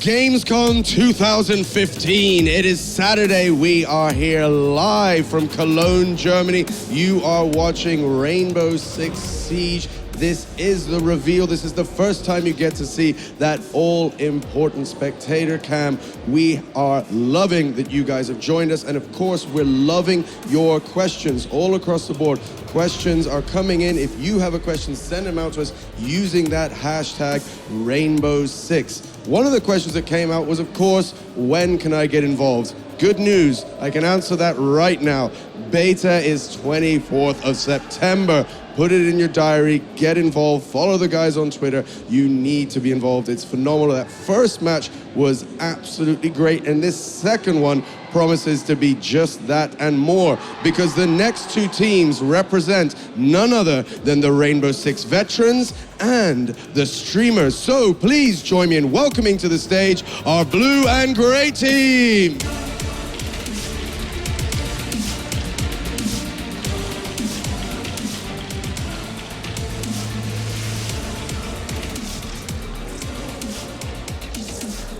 Gamescom 2015. It is Saturday. We are here live from Cologne, Germany. You are watching Rainbow Six Siege. This is the reveal. This is the first time you get to see that all-important spectator cam. We are loving that you guys have joined us. And of course, we're loving your questions all across the board. Questions are coming in. If you have a question, send them out to us using that hashtag Rainbow6. One of the questions that came out was, of course, when can I get involved? Good news, I can answer that right now. Beta is 24th of September. Put it in your diary, get involved, follow the guys on Twitter. You need to be involved. It's phenomenal. That first match was absolutely great, and this second one promises to be just that and more, because the next two teams represent none other than the Rainbow Six veterans and the streamers. So please join me in welcoming to the stage our blue and gray team.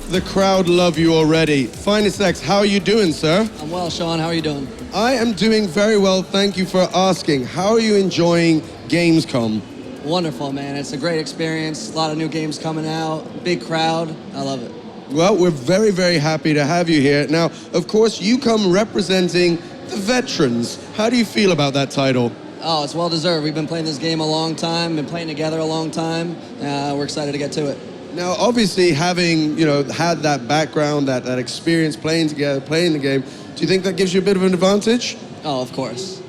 The crowd love you already. Finest X, how are you doing, sir? I'm well, Sean. How are you doing? I am doing very well, thank you for asking. How are you enjoying Gamescom? Wonderful, man. It's a great experience. A lot of new games coming out. Big crowd. I love it. Well, we're very, very happy to have you here. Now, of course, you come representing the veterans. How do you feel about that title? Oh, it's well deserved. We've been playing this game a long time, been playing together a long time. We're excited to get to it. Now, obviously, having had that background, that experience playing together, playing the game, do you think that gives you a bit of an advantage? Oh, of course.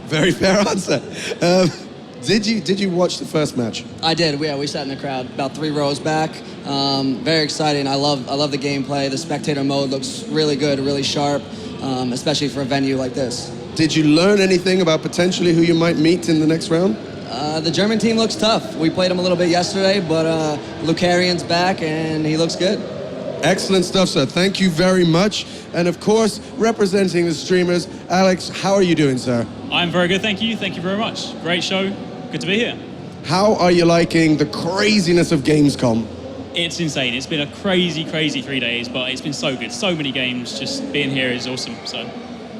Very fair answer. Did you watch the first match? I did. Yeah, we sat in the crowd about 3 rows back. Very exciting. I love the gameplay. The spectator mode looks really good, really sharp, especially for a venue like this. Did you learn anything about potentially who you might meet in the next round? The German team looks tough. We played him a little bit yesterday, but Lucarian's back and he looks good. Excellent stuff, sir. Thank you very much. And of course, representing the streamers, Alex, how are you doing, sir? I'm very good, thank you. Thank you very much. Great show. Good to be here. How are you liking the craziness of Gamescom? It's insane. It's been a crazy 3 days, but it's been so good. So many games. Just being here is awesome. So.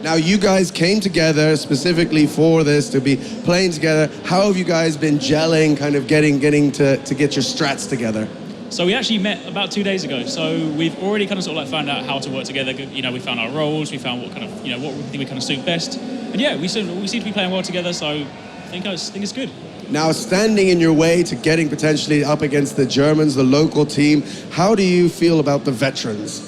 Now, you guys came together specifically for this, to be playing together. How have you guys been gelling, kind of getting to get your strats together? So we actually met about 2 days ago. So we've already kind of sort of like found out how to work together. You know, we found our roles. We found what kind of, what we think we kind of suit best. And yeah, we seem to be playing well together. So I think it's good. Now, standing in your way to getting potentially up against the Germans, the local team, how do you feel about the veterans?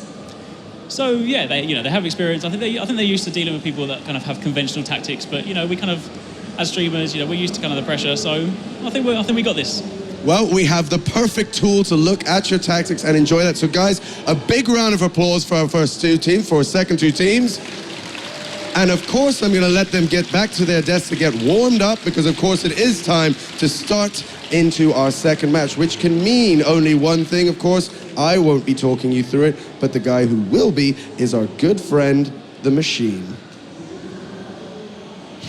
So yeah, they have experience. I think they're used to dealing with people that kind of have conventional tactics. But we kind of, as streamers, we're used to kind of the pressure. So I think we got this. Well, we have the perfect tool to look at your tactics and enjoy that. So guys, a big round of applause for our first two teams, for our second two teams. And of course, I'm going to let them get back to their desks to get warmed up, because of course it is time to start into our second match, which can mean only one thing, of course. I won't be talking you through it, but the guy who will be is our good friend, The Machine.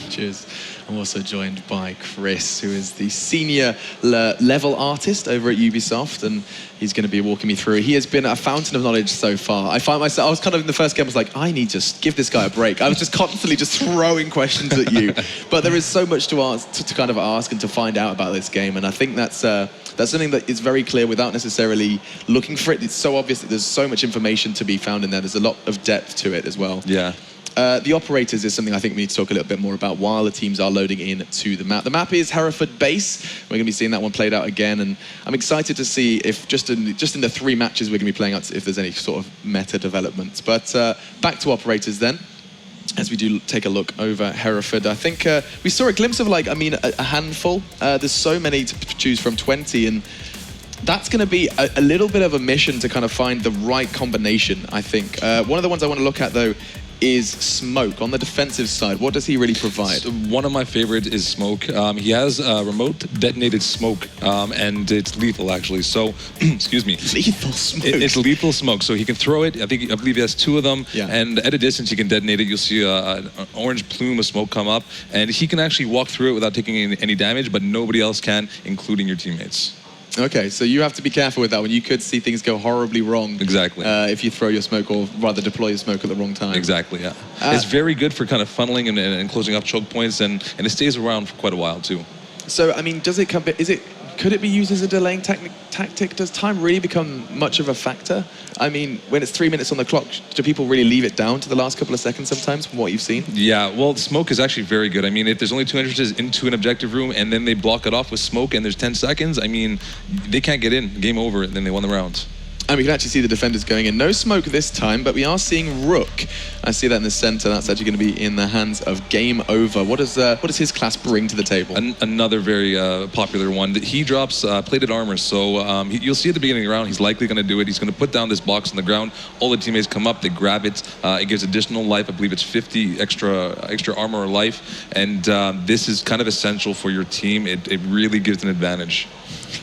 Cheers. I'm also joined by Chris, who is the senior level artist over at Ubisoft, and he's going to be walking me through. He has been a fountain of knowledge so far. I find myself, I was kind of in the first game, I was like, I need to just give this guy a break. I was just constantly just throwing questions at you. But there is so much to ask, to kind of ask and to find out about this game, and I think that's something that is very clear without necessarily looking for it. It's so obvious that there's so much information to be found in there. There's a lot of depth to it as well. Yeah. The operators is something I think we need to talk a little bit more about while the teams are loading in to the map. The map is Hereford Base. We're going to be seeing that one played out again, and I'm excited to see if just in the 3 matches we're going to be playing out, if there's any sort of meta developments. But back to operators then. As we do take a look over Hereford, I think we saw a glimpse of a handful. There's so many to choose from, 20, and that's going to be a little bit of a mission to kind of find the right combination, I think. One of the ones I want to look at, though, is Smoke. On the defensive side, what does he really provide? So one of my favorites is Smoke. He has a remote detonated smoke, and it's lethal, actually. So, excuse me. Lethal smoke? It's lethal smoke, so he can throw it. I believe he has 2 of them, yeah. And at a distance he can detonate it. You'll see an orange plume of smoke come up, and he can actually walk through it without taking any damage, but nobody else can, including your teammates. Okay, so you have to be careful with that one. You could see things go horribly wrong. Exactly. If you throw your smoke, or rather deploy your smoke at the wrong time. Exactly, yeah. It's very good for kind of funneling and closing off choke points, and it stays around for quite a while too. So, I mean, does it come? Could it be used as a delaying tactic? Does time really become much of a factor? I mean, when it's 3 minutes on the clock, do people really leave it down to the last couple of seconds sometimes from what you've seen? Yeah, well, smoke is actually very good. I mean, if there's only 2 entrances into an objective room and then they block it off with smoke and there's 10 seconds, I mean, they can't get in. Game over, and then they won the round. And we can actually see the defenders going in. No smoke this time, but we are seeing Rook. I see that in the center. That's actually going to be in the hands of Game Over. What does his class bring to the table? Another very popular one. He drops plated armor, so you'll see at the beginning of the round, he's likely going to do it. He's going to put down this box on the ground. All the teammates come up, they grab it. It gives additional life. I believe it's 50 extra armor or life. And this is kind of essential for your team. It really gives an advantage.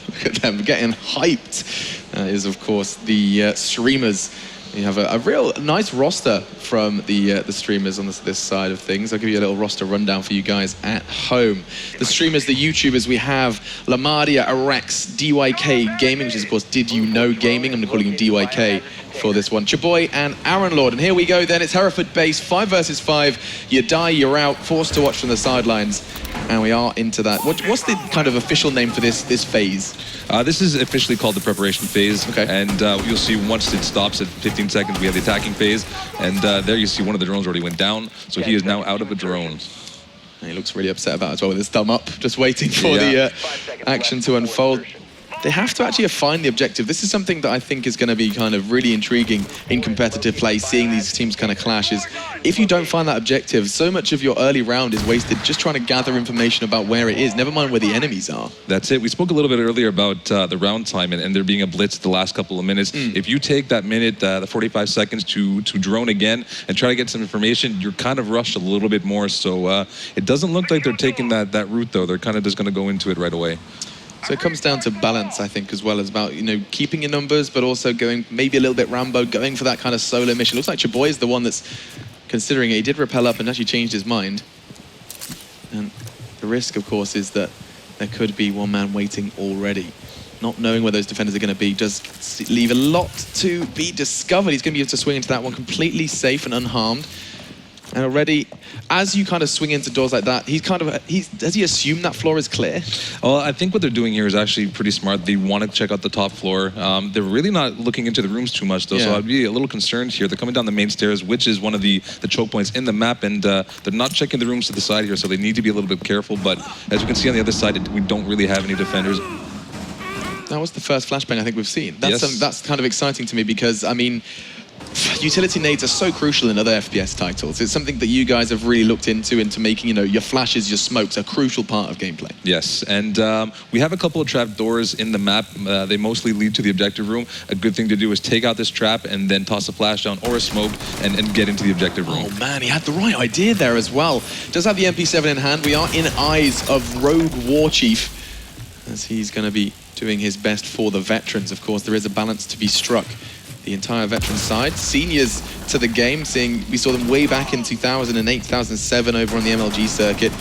Look at them getting hyped. Is of course the streamers. You have a real nice roster from the streamers on this side of things. I'll give you a little roster rundown for you guys at home. The streamers, the YouTubers, we have Lamadia, Arex, DYK Gaming, which is of course Did You Know Gaming. I'm calling him DYK for this one. Chaboy and Aaron Lord. And here we go then. It's Hereford Base, 5 versus 5. You die, you're out, forced to watch from the sidelines. And we are into that. What's the kind of official name for this phase? This is officially called the preparation phase. Okay. And you'll see once it stops at 15 seconds, we have the attacking phase. And there you see one of the drones already went down. So he is now out of a drone. And he looks really upset about it as well with his thumb up, just waiting for the action to unfold. They have to actually find the objective. This is something that I think is going to be kind of really intriguing in competitive play, seeing these teams kind of clash. Is if you don't find that objective, so much of your early round is wasted just trying to gather information about where it is, never mind where the enemies are. That's it. We spoke a little bit earlier about the round time and there being a blitz the last couple of minutes. If you take that minute, the 45 seconds to drone again and try to get some information, you're kind of rushed a little bit more. So it doesn't look like they're taking that route, though. They're kind of just going to go into it right away. So it comes down to balance, I think, as well as about, keeping your numbers, but also going maybe a little bit Rambo, going for that kind of solo mission. Looks like Chaboy is the one that's considering it. He did repel up and actually changed his mind. And the risk, of course, is that there could be one man waiting already. Not knowing where those defenders are going to be does leave a lot to be discovered. He's going to be able to swing into that one completely safe and unharmed. And already, as you kind of swing into doors like that, does he assume that floor is clear? Well, I think what they're doing here is actually pretty smart. They want to check out the top floor. They're really not looking into the rooms too much, though, so I'd be a little concerned here. They're coming down the main stairs, which is one of the choke points in the map, and they're not checking the rooms to the side here, so they need to be a little bit careful. But as you can see on the other side, we don't really have any defenders. That was the first flashbang I think we've seen. That's kind of exciting to me because, I mean, utility nades are so crucial in other FPS titles. It's something that you guys have really looked into making, your flashes, your smokes a crucial part of gameplay. Yes, and we have a couple of trap doors in the map. They mostly lead to the objective room. A good thing to do is take out this trap and then toss a flash down or a smoke and get into the objective room. Oh man, he had the right idea there as well. Does have the MP7 in hand. We are in eyes of Rogue Warchief as he's going to be doing his best for the veterans. Of course, there is a balance to be struck. The entire veteran side, seniors to the game, we saw them way back in 2008, 2007 over on the MLG circuit,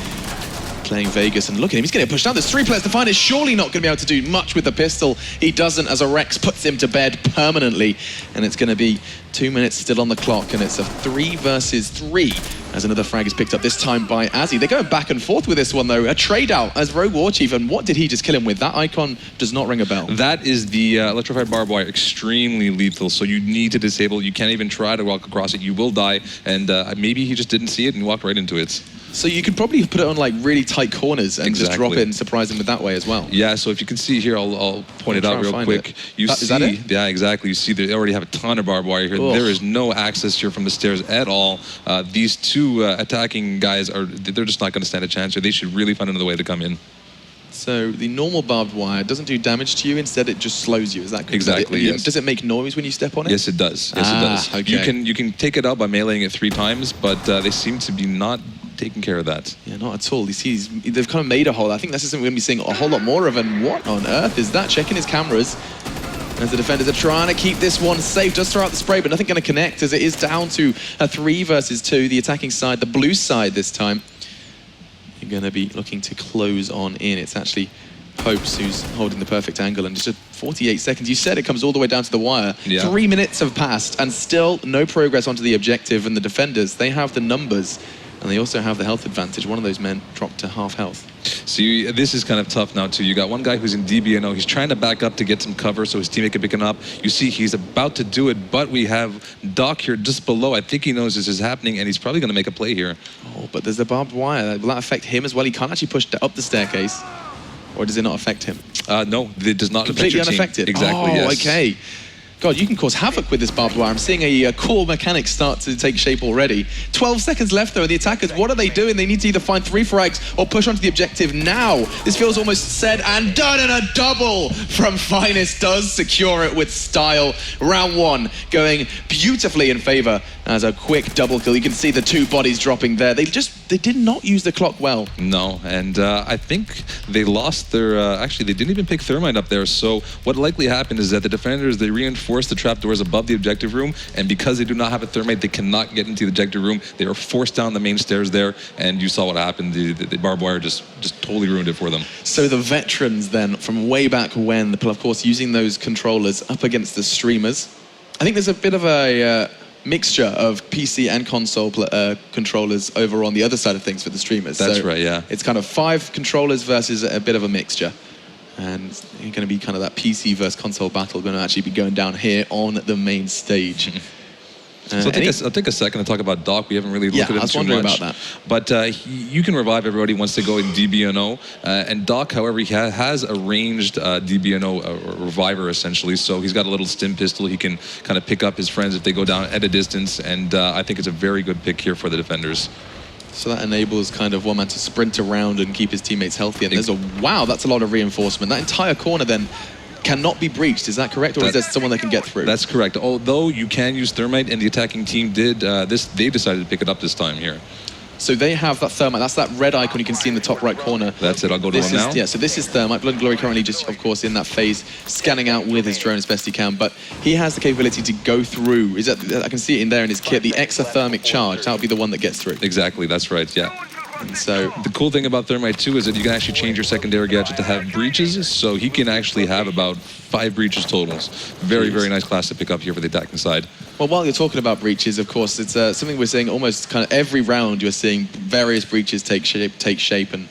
playing Vegas, and look at him, he's getting pushed down. There's 3 players to find. Is surely not going to be able to do much with the pistol. He doesn't, as Arex puts him to bed permanently, and it's going to be 2 minutes still on the clock, and it's a 3 versus 3 as another frag is picked up, this time by Azzy. They're going back and forth with this one, though. A trade out as Rogue Warchief, and what did he just kill him with? That icon does not ring a bell. That is the electrified barbed wire, extremely lethal, so you need to disable it. You can't even try to walk across it. You will die, and maybe he just didn't see it and walked right into it. So you could probably put it on like really tight corners and just drop it and surprise them with that way as well. Yeah, so if you can see here, I'll point it out real quick. Is that it? Yeah, exactly. You see they already have a ton of barbed wire here. Ugh. There is no access here from the stairs at all. These two attacking guys, they're just not going to stand a chance here. They should really find another way to come in. So the normal barbed wire doesn't do damage to you, instead it just slows you. Is that correct? Exactly, yes. Does it make noise when you step on it? Yes, it does. Yes, it does. Okay. You can take it out by meleeing it 3 times, but they seem to be not taking care of that. Yeah, not at all. You see, they've kind of made a hole. I think that's something we're going to be seeing a whole lot more of. And what on earth is that? Checking his cameras as the defenders are trying to keep this one safe. Just throw out the spray, but nothing going to connect as it is down to a 3 versus 2. The attacking side, the blue side this time, you're going to be looking to close on in. It's actually Hopes, who's holding the perfect angle, and just 48 seconds. You said it comes all the way down to the wire. Yeah. 3 minutes have passed, and still no progress onto the objective, and the defenders, they have the numbers, and they also have the health advantage. One of those men dropped to half health. See, this is kind of tough now, too. You got one guy who's in DBNO. He's trying to back up to get some cover so his teammate can pick him up. You see he's about to do it, but we have Doc here just below. I think he knows this is happening, and he's probably going to make a play here. Oh, but there's the barbed wire. Will that affect him as well? He can't actually push up the staircase. Or does it not affect him? No, it does not Completely affect your unaffected? team. Exactly, oh, yes. Okay. God, you can cause havoc with this barbed wire. I'm seeing a cool mechanic start to take shape already. 12 seconds left, though, and the attackers, what are they doing? They need to either find 3 frags or push onto the objective now. This feels almost said and done, and a double from Finest does secure it with style. Round 1 going beautifully in favor as a quick double kill. You can see the 2 bodies dropping there. They did not use the clock well. No, and I think they lost their, actually, they didn't even pick Thermite up there, so what likely happened is that the defenders, they reinforced the trapdoors above the objective room, and because they do not have a Thermite, they cannot get into the objective room. They are forced down the main stairs there, and you saw what happened. The barbed wire just totally ruined it for them. So the veterans then, from way back when, of course, using those controllers up against the streamers, I think there's a bit of a mixture of PC and console controllers over on the other side of things for the streamers. That's right, yeah. It's kind of 5 controllers versus a bit of a mixture. And it's going to be kind of that PC versus console battle going to actually be going down here on the main stage. So I'll take a second to talk about Doc. We haven't really looked at him too much. I was wondering about that. But you can revive everybody once they go in DBNO. And Doc, however, he has a ranged DBNO reviver, essentially. So he's got a little stim pistol. He can kind of pick up his friends if they go down at a distance. And I think it's a very good pick here for the defenders. So that enables kind of one man to sprint around and keep his teammates healthy. And there's wow, that's a lot of reinforcement. That entire corner then cannot be breached. Is that correct? Or is there someone that can get through? That's correct. Although you can use Thermite, and the attacking team did they decided to pick it up this time here. So they have that Thermite. That's that red icon you can see in the top right corner. That's it. I'll go to him now. Yeah, so this is Thermite. Blood and Glory currently just, of course, in that phase, scanning out with his drone as best he can. But he has the capability to go through. I can see it in there in his kit, the exothermic charge. That would be the one that gets through. Exactly. That's right. Yeah. And so the cool thing about Thermite too is that you can actually change your secondary gadget to have breaches, so he can actually have about 5 breaches totals. Very, very nice class to pick up here for the attacking side. Well, while you're talking about breaches, of course, it's something we're seeing almost kind of every round. You're seeing various breaches take shape, and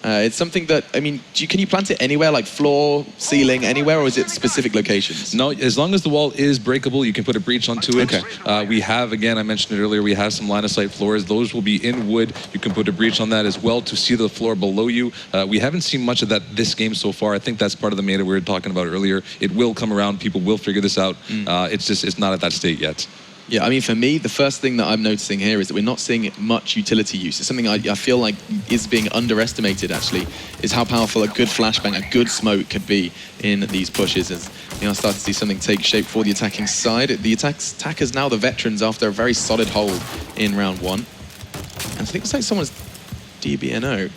it's something that, I mean, can you plant it anywhere, like floor, ceiling, anywhere, or is it specific locations? No, as long as the wall is breakable, you can put a breach onto it. Okay. We have, again, I mentioned it earlier, we have some line of sight floors. Those will be in wood. You can put a breach on that as well to see the floor below you. We haven't seen much of that this game so far. I think that's part of the meta we were talking about earlier. It will come around. People will figure this out. It's not at that state yet. Yeah, I mean, for me, the first thing that I'm noticing here is that we're not seeing much utility use. It's something I feel like is being underestimated, actually, is how powerful a good flashbang, a good smoke could be in these pushes. As I start to see something take shape for the attacking side. The attackers now the veterans after a very solid hold in round 1. And I think it's like someone's DBNO.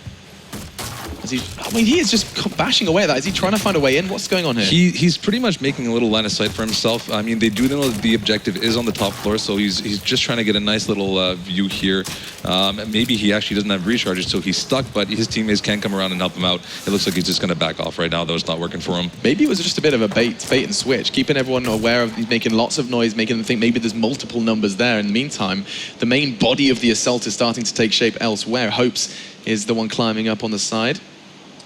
He is just bashing away at that. Is he trying to find a way in? What's going on here? He's pretty much making a little line of sight for himself. I mean, they do know that the objective is on the top floor, so he's just trying to get a nice little view here. Maybe he actually doesn't have recharges, so he's stuck, but his teammates can come around and help him out. It looks like he's just going to back off right now, though it's not working for him. Maybe it was just a bit of a bait and switch, keeping everyone aware of, he's making lots of noise, making them think maybe there's multiple numbers there. In the meantime, the main body of the assault is starting to take shape elsewhere. Hopes is the one climbing up on the side.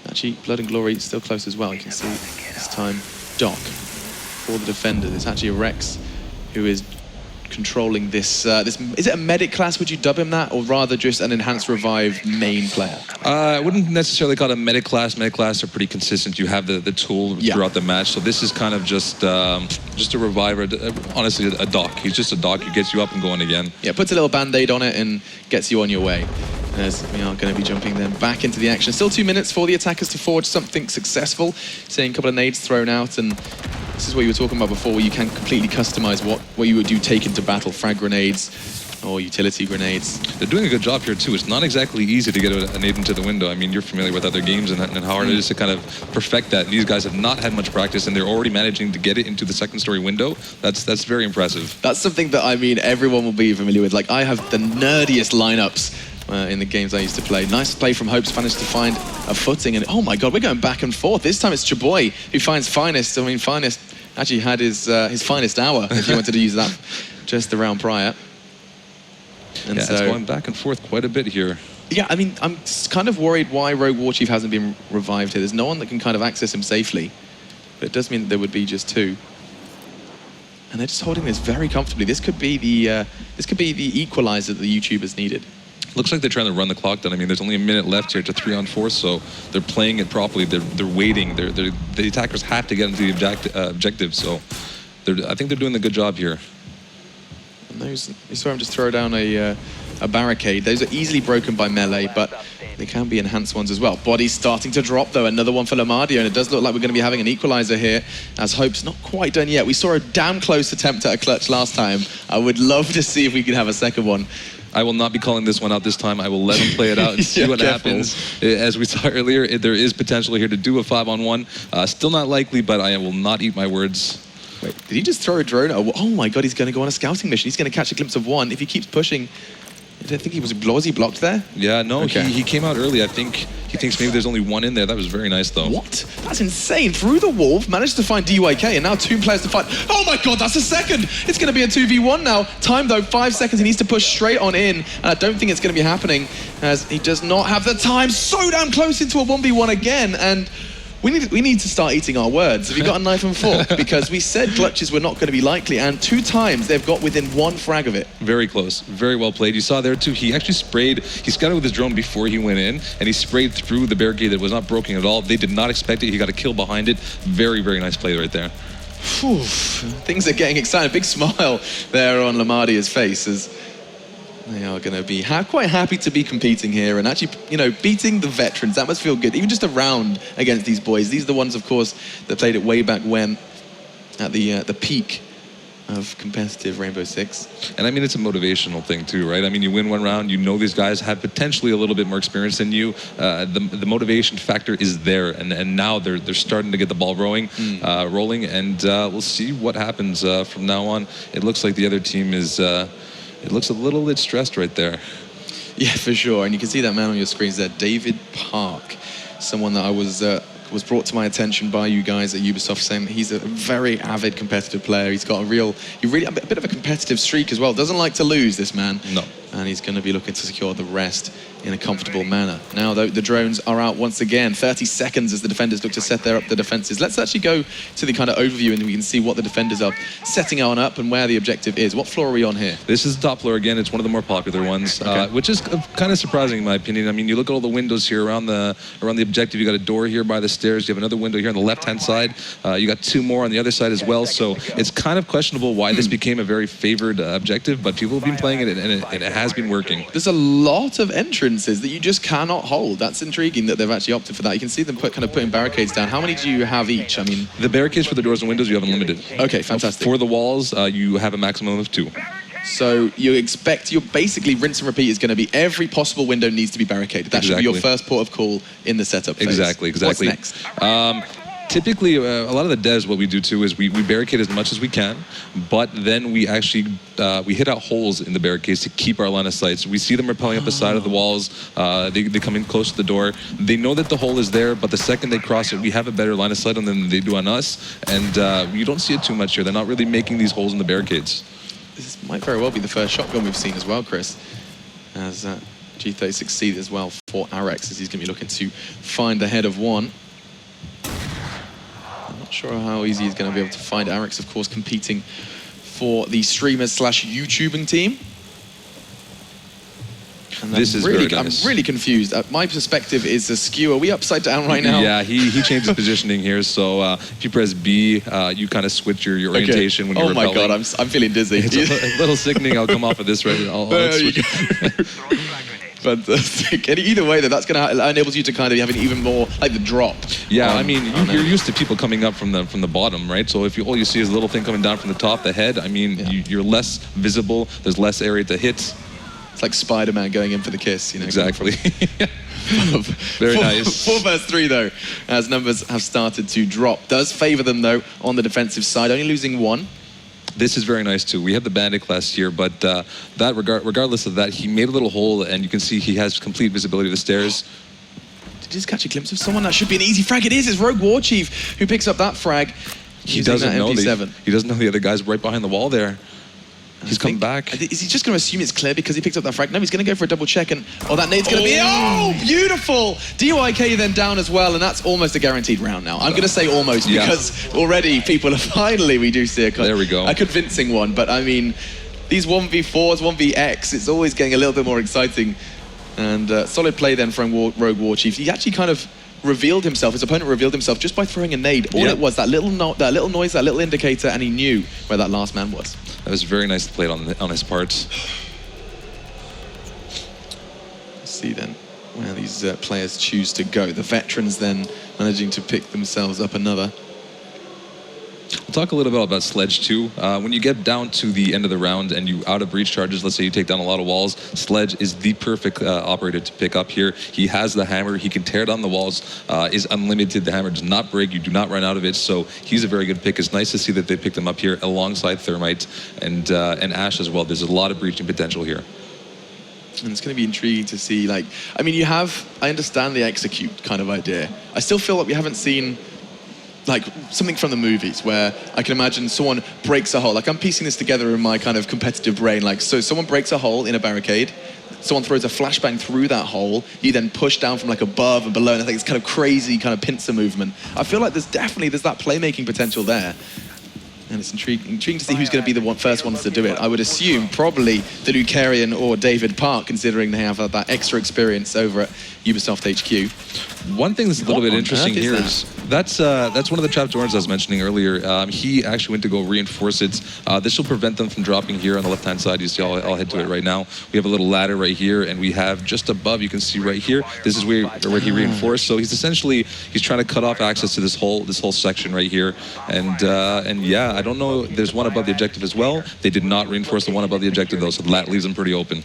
Actually, Blood and Glory still close as well. You can see this time Doc for the defender. It's actually Rex who is controlling this. Is it a medic class? Would you dub him that, or rather just an enhanced revive main player? I wouldn't necessarily call it a medic class. Medic class are pretty consistent. You have the tool throughout the match. So this is kind of just a reviver. Honestly, a Doc. He's just a Doc who gets you up and going again. Yeah, puts a little band-aid on it and gets you on your way. As we are going to be jumping then back into the action. Still 2 minutes for the attackers to forge something successful. Seeing a couple of nades thrown out, and this is what you were talking about before, where you can completely customize what you would do take into battle. Frag grenades or utility grenades. They're doing a good job here too. It's not exactly easy to get a nade into the window. I mean, you're familiar with other games and how hard it is to kind of perfect that. And these guys have not had much practice, and they're already managing to get it into the second story window. That's very impressive. That's something that, I mean, everyone will be familiar with. Like, I have the nerdiest lineups in the games I used to play. Nice play from Hope's managed to find a footing, and oh my god, we're going back and forth. This time it's Chaboy who finds Finest. I mean, Finest actually had his finest hour, if you wanted to use that, just the round prior. And yeah, so, it's going back and forth quite a bit here. Yeah, I mean, I'm kind of worried why Rogue Warchief hasn't been revived here. There's no one that can kind of access him safely, but it does mean that there would be just two. And they're just holding this very comfortably. This could be the equalizer that the YouTubers needed. Looks like they're trying to run the clock down. I mean, there's only a minute left here to 3-on-4, so they're playing it properly. They're waiting. The attackers have to get into the objective, so I think they're doing a good job here. And those, you saw him just throw down a barricade. Those are easily broken by melee, but they can be enhanced ones as well. Body's starting to drop, though. Another one for Lamardio, and it does look like we're going to be having an equalizer here, as Hope's not quite done yet. We saw a damn close attempt at a clutch last time. I would love to see if we can have a second one. I will not be calling this one out this time. I will let him play it out and see what happens. As we saw earlier, there is potential here to do a 5-on-1. Still not likely, but I will not eat my words. Wait, did he just throw a drone? Oh my god, he's going to go on a scouting mission. He's going to catch a glimpse of one. If he keeps pushing, I think he was blocked there. Yeah, no, okay. he came out early. I think he thinks maybe there's only one in there. That was very nice, though. What? That's insane. Through the wall, managed to find DYK, and now two players to fight. Oh my god, that's a second. It's going to be a 2v1 now. Time, though, 5 seconds. He needs to push straight on in, and I don't think it's going to be happening, as he does not have the time. So damn close into a 1v1 again, and we need to start eating our words. Have you got a knife and fork? Because we said clutches were not going to be likely, and 2 times they've got within 1 frag of it. Very close. Very well played. You saw there, too, he actually sprayed, he scouted with his drone before he went in, and he sprayed through the barricade that was not broken at all. They did not expect it. He got a kill behind it. Very, very nice play right there. Whew. Things are getting exciting. Big smile there on Lamardio's face as they are going to be quite happy to be competing here and actually, you know, beating the veterans. That must feel good. Even just a round against these boys. These are the ones, of course, that played it way back when at the peak of competitive Rainbow Six. And I mean, it's a motivational thing too, right? I mean, you win one round, you know these guys have potentially a little bit more experience than you. The motivation factor is there, and now they're starting to get the ball rolling, and we'll see what happens from now on. It looks like the other team is. It looks a little bit stressed right there. Yeah, for sure. And you can see that man on your screens there, David Park, someone that I was brought to my attention by you guys at Ubisoft, saying that he's a very avid competitive player. He's got a bit of a competitive streak as well. Doesn't like to lose, this man. No. And he's going to be looking to secure the rest in a comfortable manner. Now, though, the drones are out once again. 30 seconds as the defenders look to set up the defenses. Let's actually go to the kind of overview, and we can see what the defenders are setting on up and where the objective is. What floor are we on here? This is the top floor again. It's one of the more popular ones, which is kind of surprising in my opinion. I mean, you look at all the windows here around the objective. You got a door here by the stairs. You have another window here on the left-hand side. You got 2 more on the other side as well. So it's kind of questionable why this became a very favored objective, but people have been playing it, and it has been working. There's a lot of entrances that you just cannot hold. That's intriguing that they've actually opted for that. You can see them putting barricades down. How many do you have each? I mean, the barricades for the doors and windows you have unlimited. Okay, fantastic. For the walls, you have a maximum of 2. So you expect your basically rinse and repeat is going to be every possible window needs to be barricaded. That should be your first port of call in the setup phase. Exactly. What's next? Typically, a lot of the devs, what we do too is we barricade as much as we can, but then we actually we hit out holes in the barricades to keep our line of sight. So we see them rappelling up the side of the walls. They come in close to the door. They know that the hole is there, but the second they cross it, we have a better line of sight on them than they do on us. And you don't see it too much here. They're not really making these holes in the barricades. This might very well be the first shotgun we've seen as well, Chris, as G36C as well for Arex, as he's going to be looking to find the head of one. Not sure how easy he's going to be able to find Arex, of course, competing for the streamers / YouTubing team. And this is really, very nice. I'm really confused. My perspective is a skew. Are we upside down right now? Yeah, he changed his positioning here. So if you press B, you kind of switch your orientation when you're Oh my repelling. god, I'm feeling dizzy. It's a little sickening. I'll come off of this right now. There you go. Fantastic. And either way, that's going to enables you to kind of have an even more like the drop. Yeah, I mean, you're used to people coming up from the bottom, right? So if all you see is a little thing coming down from the top, the head, I mean, you're less visible. There's less area to hit. It's like Spider-Man going in for the kiss, you know. Exactly. Very nice. 4 versus 3 though, as numbers have started to drop. Does favour them though on the defensive side, only losing 1. This is very nice too. We have the Bandit class here, but regardless of that, he made a little hole, and you can see he has complete visibility of the stairs. Did you just catch a glimpse of someone? That should be an easy frag. It is. It's Rogue Warchief who picks up that frag. He doesn't know he doesn't know the other guy's right behind the wall there. He's come back. Is he just going to assume it's clear because he picked up that frag? No, he's going to go for a double check, and that nade's going to be... Oh, beautiful! DYK then down as well, and that's almost a guaranteed round now. I'm going to say almost because already people are finally, we do see a convincing one. But I mean, these 1v4s, 1vx, it's always getting a little bit more exciting. And solid play then from Rogue Warchief. He actually kind of revealed himself, his opponent revealed himself just by throwing a nade. All it was, that little noise, that little indicator, and he knew where that last man was. That was very nice played on his part. Let's see then where these players choose to go. The veterans then managing to pick themselves up another. We'll talk a little bit about Sledge too. When you get down to the end of the round and you out of breach charges, let's say you take down a lot of walls, Sledge is the perfect operator to pick up here. He has the hammer, he can tear down the walls, is unlimited, the hammer does not break, you do not run out of it, so he's a very good pick. It's nice to see that they picked him up here alongside Thermite and Ash as well. There's a lot of breaching potential here. And it's going to be intriguing to see, like, I mean, I understand the execute kind of idea. I still feel like we haven't seen like something from the movies where I can imagine someone breaks a hole. Like I'm piecing this together in my kind of competitive brain. Like, so someone breaks a hole in a barricade, someone throws a flashbang through that hole, you then push down from like above and below, and I think it's kind of crazy kind of pincer movement. I feel like there's that playmaking potential there. And it's intriguing to see who's going to be the first ones to do it. I would assume probably the Lucarian or David Park, considering they have that extra experience over at Ubisoft HQ. One thing that's a little bit interesting here is that's one of the trapdoors I was mentioning earlier. He actually went to go reinforce it. This will prevent them from dropping here on the left-hand side. You see, I'll head to it right now. We have a little ladder right here, and we have just above, you can see right here, this is where he reinforced. So he's trying to cut off access to this whole section right here. And yeah, I don't know, there's one above the objective as well. They did not reinforce the one above the objective though, so that leaves them pretty open.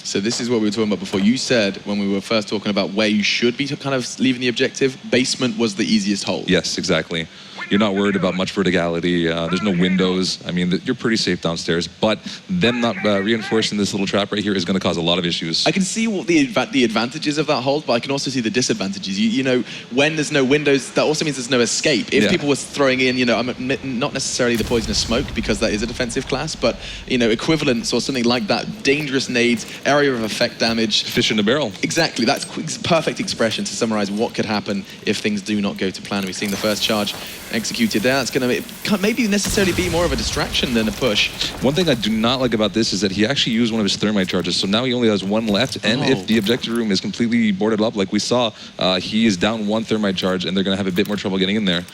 So this is what we were talking about before. You said when we were first talking about where you should be kind of leaving the objective, basement was the easiest hole. Yes, exactly. You're not worried about much verticality. There's no windows. I mean, you're pretty safe downstairs. But them not reinforcing this little trap right here is going to cause a lot of issues. I can see what the advantages of that hold, but I can also see the disadvantages. You know, when there's no windows, that also means there's no escape. If people were throwing in, you know, not necessarily the poisonous smoke because that is a defensive class, but you know, equivalents or something like that, dangerous nades, area of effect damage. Fish in a barrel. Exactly. That's perfect expression to summarize what could happen if things do not go to plan. We've seen the first charge executed there. It's going to maybe necessarily be more of a distraction than a push. One thing I do not like about this is that he actually used one of his thermite charges, so now he only has one left, and if the objective room is completely boarded up like we saw, he is down one thermite charge, and they're going to have a bit more trouble getting in there.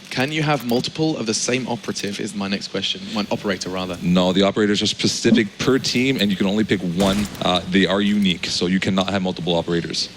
Can you have multiple of the same operative is my next question. One operator, rather. No, the operators are specific per team, and you can only pick one. They are unique, so you cannot have multiple operators.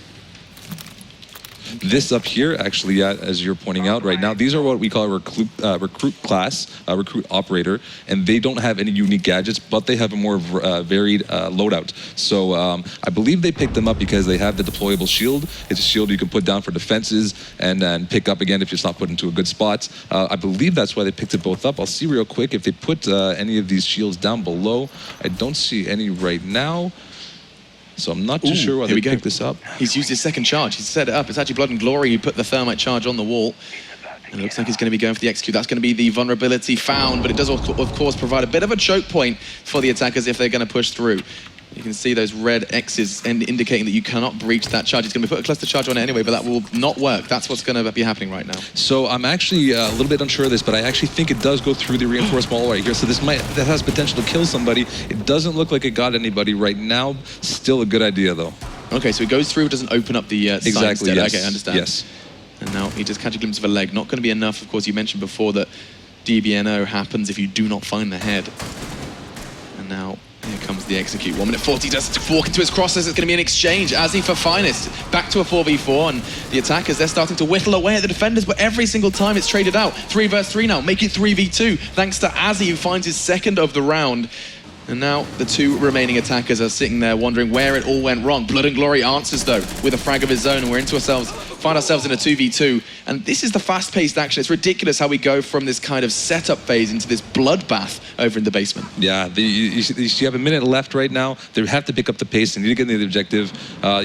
This up here, actually, as you're pointing out right now, these are what we call a recruit class, recruit operator, and they don't have any unique gadgets, but they have a more varied loadout. So I believe they picked them up because they have the deployable shield. It's a shield you can put down for defenses and then pick up again if it's not put into a good spot. I believe that's why they picked it both up. I'll see real quick if they put any of these shields down below. I don't see any right now. So I'm not too sure why they picked this up. He's used his second charge. He's set it up. It's actually Blood and Glory who put the thermite charge on the wall. And it looks like he's going to be going for the execute. That's going to be the vulnerability found, but it does, of course, provide a bit of a choke point for the attackers if they're going to push through. You can see those red X's indicating that you cannot breach that charge. He's going to put a cluster charge on it anyway, but that will not work. That's what's going to be happening right now. So I'm actually a little bit unsure of this, but I actually think it does go through the reinforced wall right here. So that has potential to kill somebody. It doesn't look like it got anybody right now. Still a good idea, though. Okay, so it goes through, doesn't open up the exactly. Yes. Okay, I understand. Yes. And now he just catches a glimpse of a leg. Not going to be enough. Of course, you mentioned before that DBNO happens if you do not find the head. And now here comes the execute. 1 minute 40, does walk into his crosses. It's going to be an exchange. Azzy for Finest. Back to a 4v4, and the attackers, they're starting to whittle away at the defenders, but every single time it's traded out. 3 versus 3 now, make it 3v2, thanks to Azzy, who finds his second of the round. And now the two remaining attackers are sitting there wondering where it all went wrong. Blood and Glory answers though with a frag of his own, and we're find ourselves in a 2v2. And this is the fast-paced action. It's ridiculous how we go from this kind of setup phase into this bloodbath over in the basement. Yeah, you have a minute left right now. They have to pick up the pace and need to get into the objective.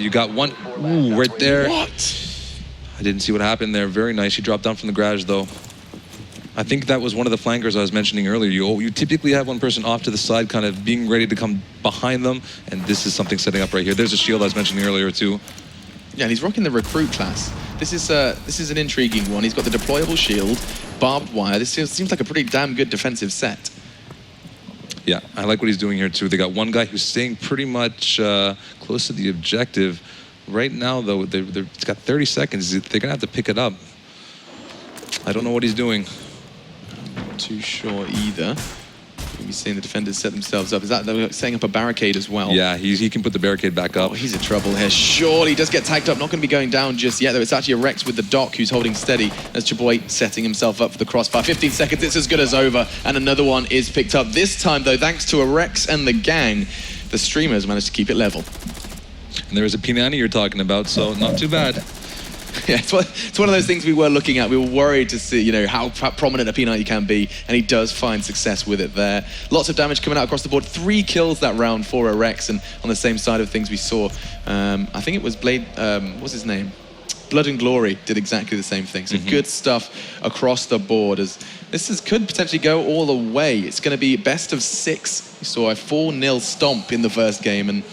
You got one, ooh, right there. What? I didn't see what happened there. Very nice. She dropped down from the garage though. I think that was one of the flankers I was mentioning earlier. You typically have one person off to the side, kind of being ready to come behind them, and this is something setting up right here. There's a shield I was mentioning earlier too. Yeah, and he's rocking the recruit class. This is an intriguing one. He's got the deployable shield, barbed wire. This seems like a pretty damn good defensive set. Yeah, I like what he's doing here too. They got one guy who's staying pretty much close to the objective. Right now, though, it's got 30 seconds. They're gonna have to pick it up. I don't know what he's doing. Not too sure either. You're seeing the defenders set themselves up. Is that they're setting up a barricade as well? Yeah, he can put the barricade back up. Oh, he's in trouble here. Surely he does get tagged up. Not going to be going down just yet, though. It's actually a Rex with the Doc who's holding steady. That's Chaboy setting himself up for the crossfire. 15 seconds, it's as good as over. And another one is picked up. This time, though, thanks to a Rex and the gang, the streamers managed to keep it level. And there was a P90 you're talking about, so not too bad. Yeah, it's one of those things we were looking at. We were worried to see, how prominent a P90 can be, and he does find success with it there. Lots of damage coming out across the board. 3 kills that round for a Rex, and on the same side of things we saw, I think it was Blade, what's his name? Blood and Glory did exactly the same thing. So good stuff across the board. As could potentially go all the way. It's going to be best of 6. We saw a 4-0 stomp in the first game, and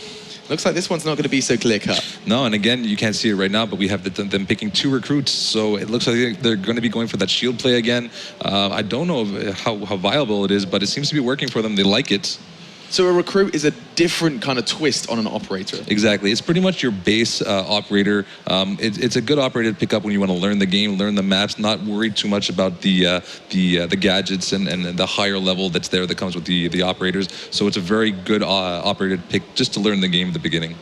looks like this one's not going to be so clear-cut. No, and again, you can't see it right now, but we have them picking 2 recruits, so it looks like they're going to be going for that shield play again. I don't know how viable it is, but it seems to be working for them. They like it. So a recruit is a different kind of twist on an operator. Exactly. It's pretty much your base operator. It's a good operator to pick up when you want to learn the game, learn the maps, not worry too much about the gadgets and the higher level that's there that comes with the operators. So it's a very good operator to pick just to learn the game at the beginning.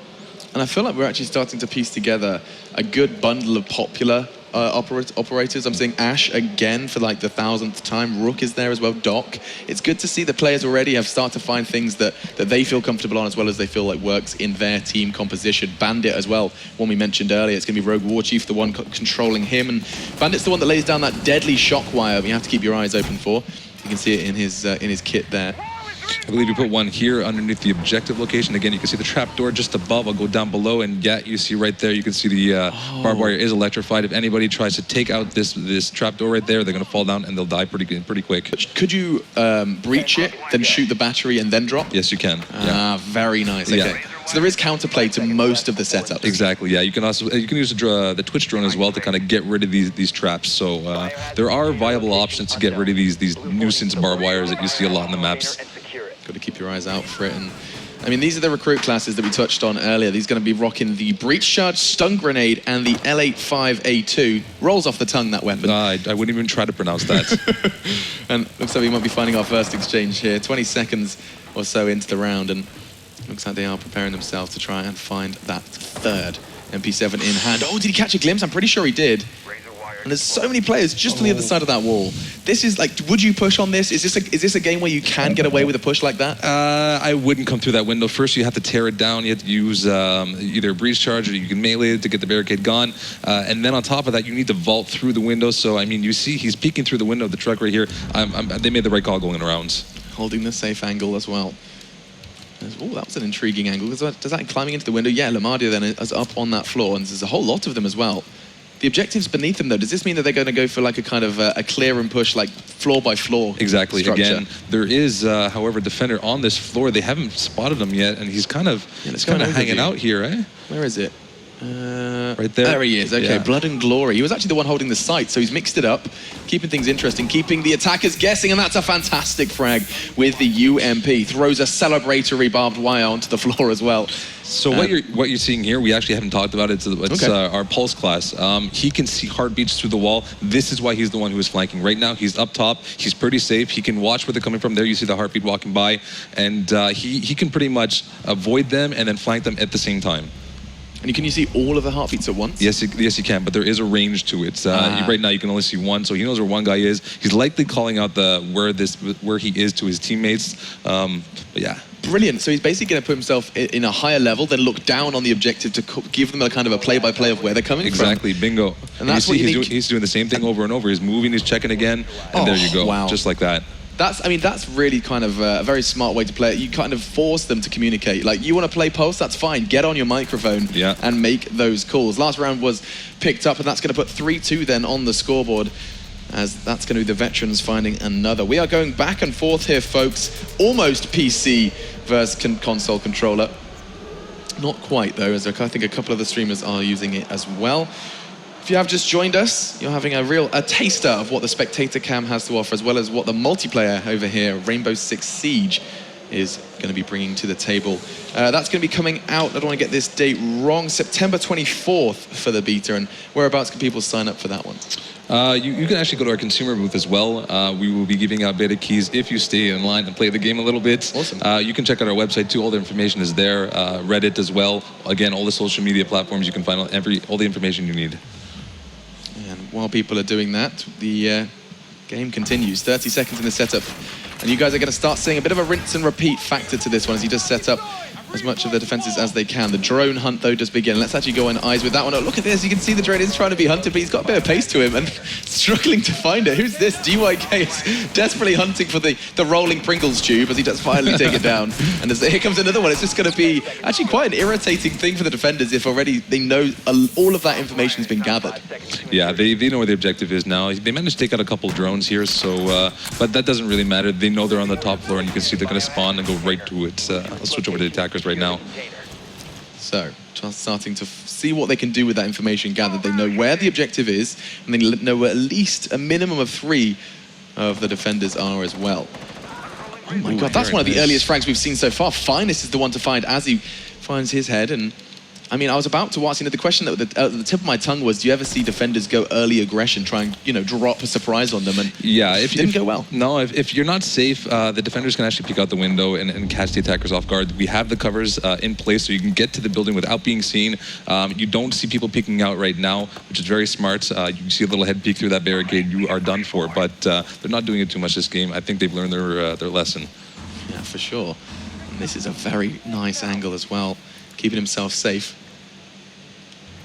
And I feel like we're actually starting to piece together a good bundle of popular operators. I'm seeing Ash again for like the 1000th time. Rook is there as well, Doc. It's good to see the players already have started to find things that they feel comfortable on, as well as they feel like works in their team composition. Bandit as well, one we mentioned earlier. It's going to be Rogue Warchief, the one controlling him. And Bandit's the one that lays down that deadly shock wire you have to keep your eyes open for. You can see it in his kit there. I believe you put one here underneath the objective location. Again, you can see the trapdoor just above. I'll go down below, and yeah, you see right there, you can see the barbed wire is electrified. If anybody tries to take out this trapdoor right there, they're going to fall down and they'll die pretty quick. Could you breach it, then shoot the battery and then drop? Yes, you can. Very nice. Okay. Yeah. So there is counterplay to most of the setups. Exactly. Yeah, you can use the Twitch drone as well to kind of get rid of these traps. So there are viable options to get rid of these nuisance barbed wires that you see a lot in the maps. Got to keep your eyes out for it. And I mean, these are the recruit classes that we touched on earlier. These are going to be rocking the Breach Charge, Stun Grenade, and the L85A2. Rolls off the tongue, that weapon. I wouldn't even try to pronounce that. And looks like we might be finding our first exchange here. 20 seconds or so into the round, and looks like they are preparing themselves to try and find that third MP7 in hand. Oh, did he catch a glimpse? I'm pretty sure he did. And there's so many players just on the other side of that wall. This is like, would you push on this? Is this a game where you can get away with a push like that? I wouldn't come through that window. First, you have to tear it down. You have to use either a breach charge, or you can melee it to get the barricade gone. And then on top of that, you need to vault through the window. So, I mean, you see he's peeking through the window of the truck right here. They made the right call going around. Holding the safe angle as well. Oh, that was an intriguing angle. Does that climbing into the window? Yeah, Lamardia then is up on that floor, and there's a whole lot of them as well. The objectives beneath them, though, does this mean that they're going to go for like a kind of a clear and push, like floor by floor Exactly. structure? Again, there is, however, a defender on this floor. They haven't spotted him yet, and he's kind of hanging out here, eh? Where is it? Right there. There he is. Okay, Yeah. Blood and Glory. He was actually the one holding the sight, so he's mixed it up, keeping things interesting, keeping the attackers guessing, and that's a fantastic frag with the UMP. Throws a celebratory barbed wire onto the floor as well. So what you're seeing here, we actually haven't talked about it. It's our pulse class. He can see heartbeats through the wall. This is why he's the one who is flanking. Right now, he's up top. He's pretty safe. He can watch where they're coming from. There you see the heartbeat walking by, and he can pretty much avoid them and then flank them at the same time. And can you see all of the heartbeats at once? Yes, you can, but there is a range to it. Right now, you can only see one, so he knows where one guy is. He's likely calling out where he is to his teammates. But yeah. Brilliant. So he's basically going to put himself in a higher level, then look down on the objective to give them a kind of a play-by-play of where they're coming from. Exactly, bingo. And that's what he's doing the same thing over and over. He's moving, he's checking again, and there you go. Wow. Just like that. That's really kind of a very smart way to play it. You kind of force them to communicate. Like, you want to play Pulse, that's fine. Get on your microphone and make those calls. Last round was picked up, and that's going to put 3-2 then on the scoreboard, as that's going to be the veterans finding another. We are going back and forth here, folks. Almost PC versus console controller. Not quite, though, as I think a couple of the streamers are using it as well. If you have just joined us, you're having a taster of what the spectator cam has to offer, as well as what the multiplayer over here, Rainbow Six Siege, is going to be bringing to the table. That's going to be coming out, I don't want to get this date wrong, September 24th for the beta. And whereabouts can people sign up for that one? You can actually go to our consumer booth as well. We will be giving out beta keys if you stay in line and play the game a little bit. Awesome. You can check out our website too. All the information is there. Reddit as well. Again, all the social media platforms, you can find all the information you need. And while people are doing that, the game continues. 30 seconds in the setup. And you guys are going to start seeing a bit of a rinse and repeat factor to this one as he does set up as much of the defenses as they can. The drone hunt, though, does begin. Let's actually go on eyes with that one. Oh, look at this. You can see the drone is trying to be hunted, but he's got a bit of pace to him and struggling to find it. Who's this? DYK is desperately hunting for the rolling Pringles tube as he does finally take it down. And here comes another one. It's just going to be actually quite an irritating thing for the defenders if already they know all of that information has been gathered. Yeah, they know where the objective is now. They managed to take out a couple drones here, so but that doesn't really matter. They know they're on the top floor, and you can see they're going to spawn and go right to it. Let's switch over to the attackers right now. So, just starting to see what they can do with that information gathered. They know where the objective is, and they know where at least a minimum of 3 of the defenders are as well. Oh my God, that's one of the earliest frags we've seen so far. Finest is the one to find as he finds his head. And I mean, I was about to ask, the question that at the tip of my tongue was, do you ever see defenders go early aggression, try and, drop a surprise on them? And yeah, it didn't go well. No, if you're not safe, the defenders can actually peek out the window and catch the attackers off guard. We have the covers in place so you can get to the building without being seen. You don't see people peeking out right now, which is very smart. You see a little head peek through that barricade, you are done for. But they're not doing it too much this game. I think they've learned their lesson. Yeah, for sure. And this is a very nice angle as well, keeping himself safe.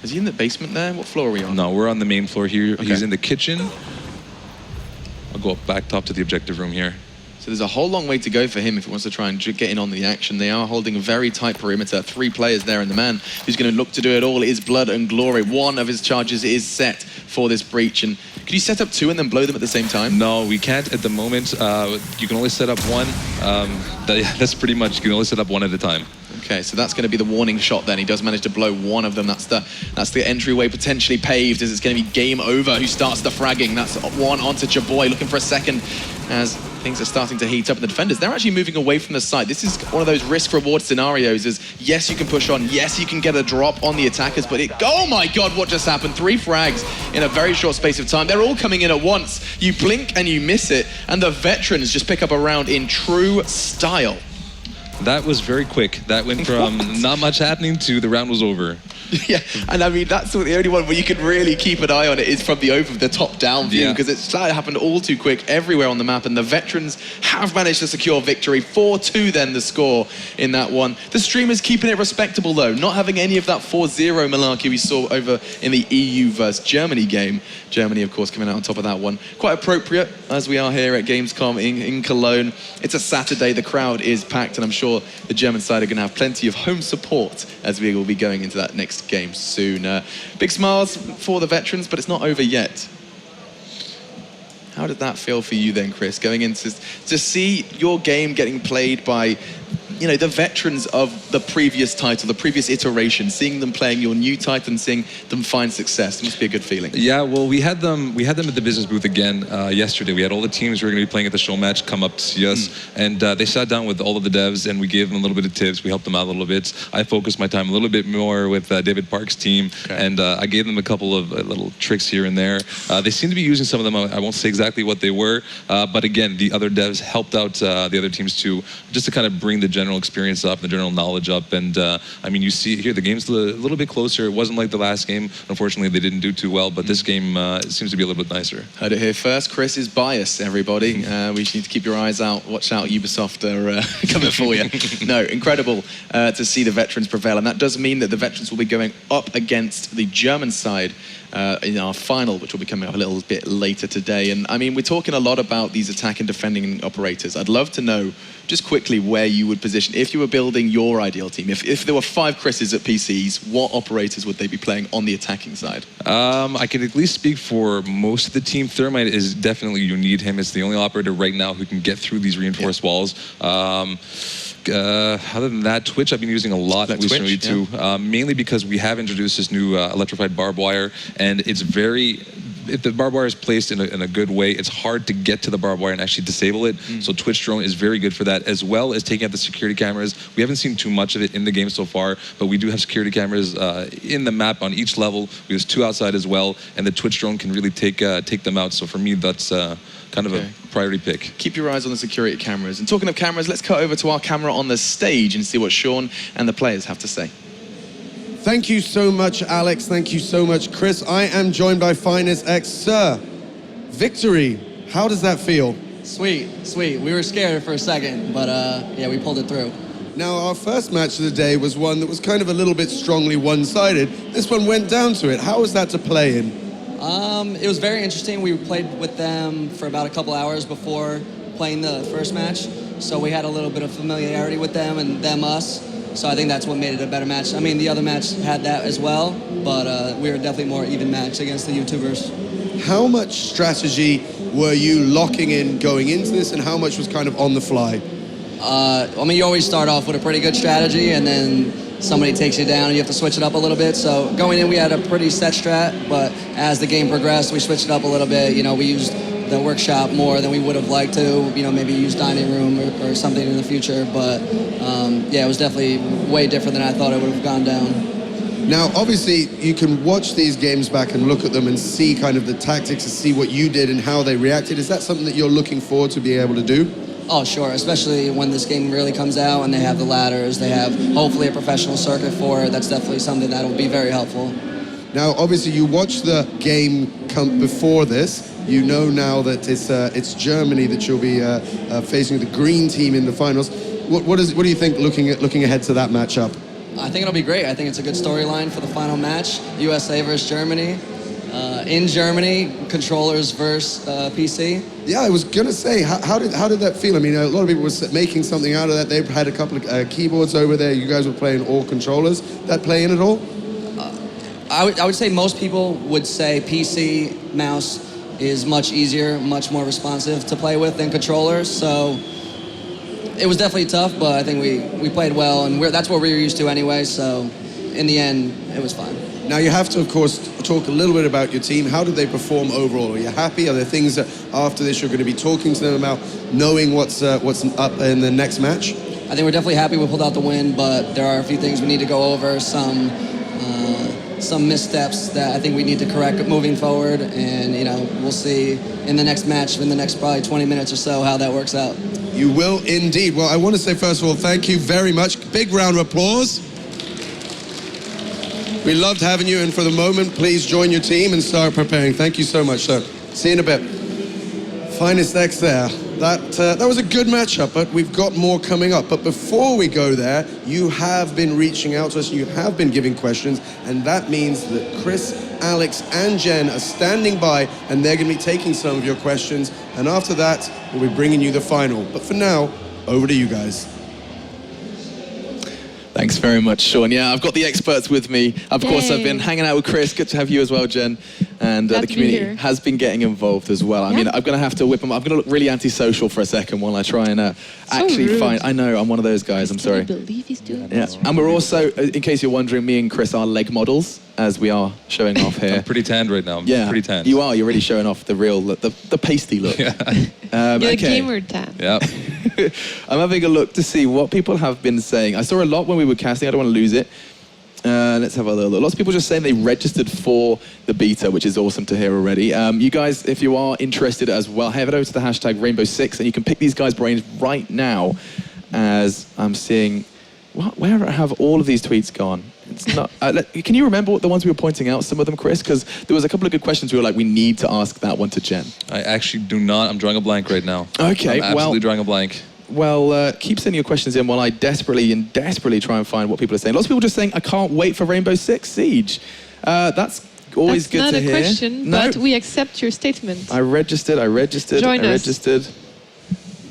Is he in the basement there? What floor are we on? No, we're on the main floor here. Okay. He's in the kitchen. I'll go up back top to the objective room here. So there's a whole long way to go for him if he wants to try and get in on the action. They are holding a very tight perimeter. 3 players there, and the man who's going to look to do it all is Blood and Glory. One of his charges is set for this breach. And could you set up 2 and then blow them at the same time? No, we can't at the moment. You can only set up 1. That's pretty much, you can only set up 1 at a time. Okay, so that's going to be the warning shot then. He does manage to blow 1 of them. That's the entryway potentially paved, as it's going to be game over. Who starts the fragging? That's 1 onto Chaboy, looking for a second as things are starting to heat up. And the defenders, they're actually moving away from the site. This is one of those risk-reward scenarios. Is yes, you can push on. Yes, you can get a drop on the attackers, but oh my God, what just happened? 3 frags in a very short space of time. They're all coming in at once. You blink and you miss it, and the veterans just pick up a round in true style. That was very quick. That went from not much happening to the round was over. Yeah, and I mean, that's the only one where you can really keep an eye on it is from the top-down view, because it's happened all too quick everywhere on the map, and the veterans have managed to secure victory. 4-2 then the score in that one. The streamers keeping it respectable, though, not having any of that 4-0 malarkey we saw over in the EU versus Germany game. Germany, of course, coming out on top of that one. Quite appropriate, as we are here at Gamescom in Cologne. It's a Saturday, the crowd is packed, and I'm sure the German side are going to have plenty of home support as we will be going into that next game soon. Big smiles for the veterans, but it's not over yet. How did that feel for you then, Chris, going into to see your game getting played by the veterans of the previous title, the previous iteration, seeing them playing your new title and seeing them find success? It must be a good feeling. Yeah, well, we had them at the business booth again yesterday. We had all the teams who were going to be playing at the Showmatch come up to see us, and they sat down with all of the devs, and we gave them a little bit of tips. We helped them out a little bit. I focused my time a little bit more with David Park's team, and I gave them a couple of little tricks here and there. They seem to be using some of them. I won't say exactly what they were, but again, the other devs helped out the other teams too, just to kind of bring the general general experience up, the general knowledge up, and I mean, you see here the game's a little bit closer. It wasn't like the last game. Unfortunately, they didn't do too well, but this game seems to be a little bit nicer. Heard it here first. Chris is biased, everybody. We just need to keep your eyes out. Watch out, Ubisoft are coming for you. No, incredible to see the veterans prevail, and that does mean that the veterans will be going up against the German side in our final, which will be coming up a little bit later today. And I mean, we're talking a lot about these attack and defending operators. I'd love to know, just quickly, where you would position, if you were building your ideal team, if there were 5 Chris's at PCs, what operators would they be playing on the attacking side? I can at least speak for most of the team. Thermite is definitely, you need him. It's the only operator right now who can get through these reinforced walls. Other than that, Twitch I've been using a lot recently too, mainly because we have introduced this new electrified barbed wire, and it's very, if the barbed wire is placed in a good way, it's hard to get to the barbed wire and actually disable it. So Twitch drone is very good for that, as well as taking out the security cameras. We haven't seen too much of it in the game so far, but we do have security cameras in the map on each level. We have 2 outside as well, and the Twitch drone can really take them out. So for me, that's kind of a priority pick. Keep your eyes on the security cameras. And talking of cameras, let's cut over to our camera on the stage and see what Sean and the players have to say. Thank you so much, Alex. Thank you so much, Chris. I am joined by Finest X. Sir, victory, how does that feel? Sweet, sweet. We were scared for a second, but yeah, we pulled it through. Now, our first match of the day was one that was kind of a little bit strongly one-sided. This one went down to it. How was that to play in? It was very interesting. We played with them for about a couple hours before playing the first match, so we had a little bit of familiarity with them and them us. So I think that's what made it a better match. I mean, the other match had that as well, but we were definitely more even match against the YouTubers. How much strategy were you locking in going into this, and how much was kind of on the fly? I mean, you always start off with a pretty good strategy, and then somebody takes you down and you have to switch it up a little bit. So going in, we had a pretty set strat, but as the game progressed, we switched it up a little bit. You know, we used the workshop more than we would have liked to, you know, maybe use dining room or something in the future. But yeah, it was definitely way different than I thought it would have gone down. Now, obviously, you can watch these games back and look at them and see kind of the tactics and see what you did and how they reacted. Is that something that you're looking forward to being able to do? Oh, sure, especially when this game really comes out and they have the ladders, they have hopefully a professional circuit for it. That's definitely something that will be very helpful. Now, obviously, you watched the game come before this. You know now that it's Germany that you'll be facing the green team in the finals. What do you think looking ahead to that matchup? I think it'll be great. I think it's a good storyline for the final match. USA versus Germany. In Germany, controllers versus PC. Yeah, I was gonna say, how did that feel? I mean, a lot of people were making something out of that. They had a couple of keyboards over there. You guys were playing all controllers. That play in at all? I would say most people would say PC mouse is much easier, much more responsive to play with than controllers. So it was definitely tough, but I think we played well, and that's what we were used to anyway. So in the end, it was fine. Now you have to, of course, talk a little bit about your team. How did they perform overall? Are you happy? Are there things that after this you're going to be talking to them about, knowing what's up in the next match? I think we're definitely happy we pulled out the win, but there are a few things we need to go over, some missteps that I think we need to correct moving forward, and you know, we'll see in the next match, in the next probably 20 minutes or so, how that works out. You will indeed. Well, I want to say first of all, thank you very much. Big round of applause. We loved having you, and for the moment, please join your team and start preparing. Thank you so much, sir. See you in a bit. Finest X there. That was a good matchup, but we've got more coming up. But before we go there, you have been reaching out to us, you have been giving questions, and that means that Chris, Alex, and Jen are standing by, and they're going to be taking some of your questions. And after that, we'll be bringing you the final. But for now, over to you guys. Thanks very much, Sean. Yeah, I've got the experts with me. Of course, I've been hanging out with Chris. Good to have you as well, Jen. And the community has been getting involved as well. I mean, I'm going to have to whip them. I'm going to look really antisocial for a second while I try and actually find... I know, I'm one of those guys. I'm sorry. I can't believe he's doing this. And we're also, in case you're wondering, me and Chris are leg models, as we are showing off here. I'm pretty tanned right now. Yeah, pretty tanned. You are. You're really showing off the real, the pasty look. Yeah. You're a gamer tan. Yeah. I'm having a look to see what people have been saying. I saw a lot when we were casting. I don't want to lose it. Let's have a little look. Lots of people just saying they registered for the beta, which is awesome to hear already. You guys, if you are interested as well, head over to the hashtag Rainbow6, and you can pick these guys' brains right now as I'm seeing, where have all of these tweets gone? It's not. Can you remember what the ones we were pointing out, some of them, Chris? Because there was a couple of good questions we were like, we need to ask that one to Jen. I actually do not. I'm drawing a blank right now. Okay, I'm absolutely drawing a blank. Well, keep sending your questions in while I desperately try and find what people are saying. Lots of people just saying, I can't wait for Rainbow Six Siege. That's always good to hear. That's not a question, but we accept your statement. I registered. Join us. Registered.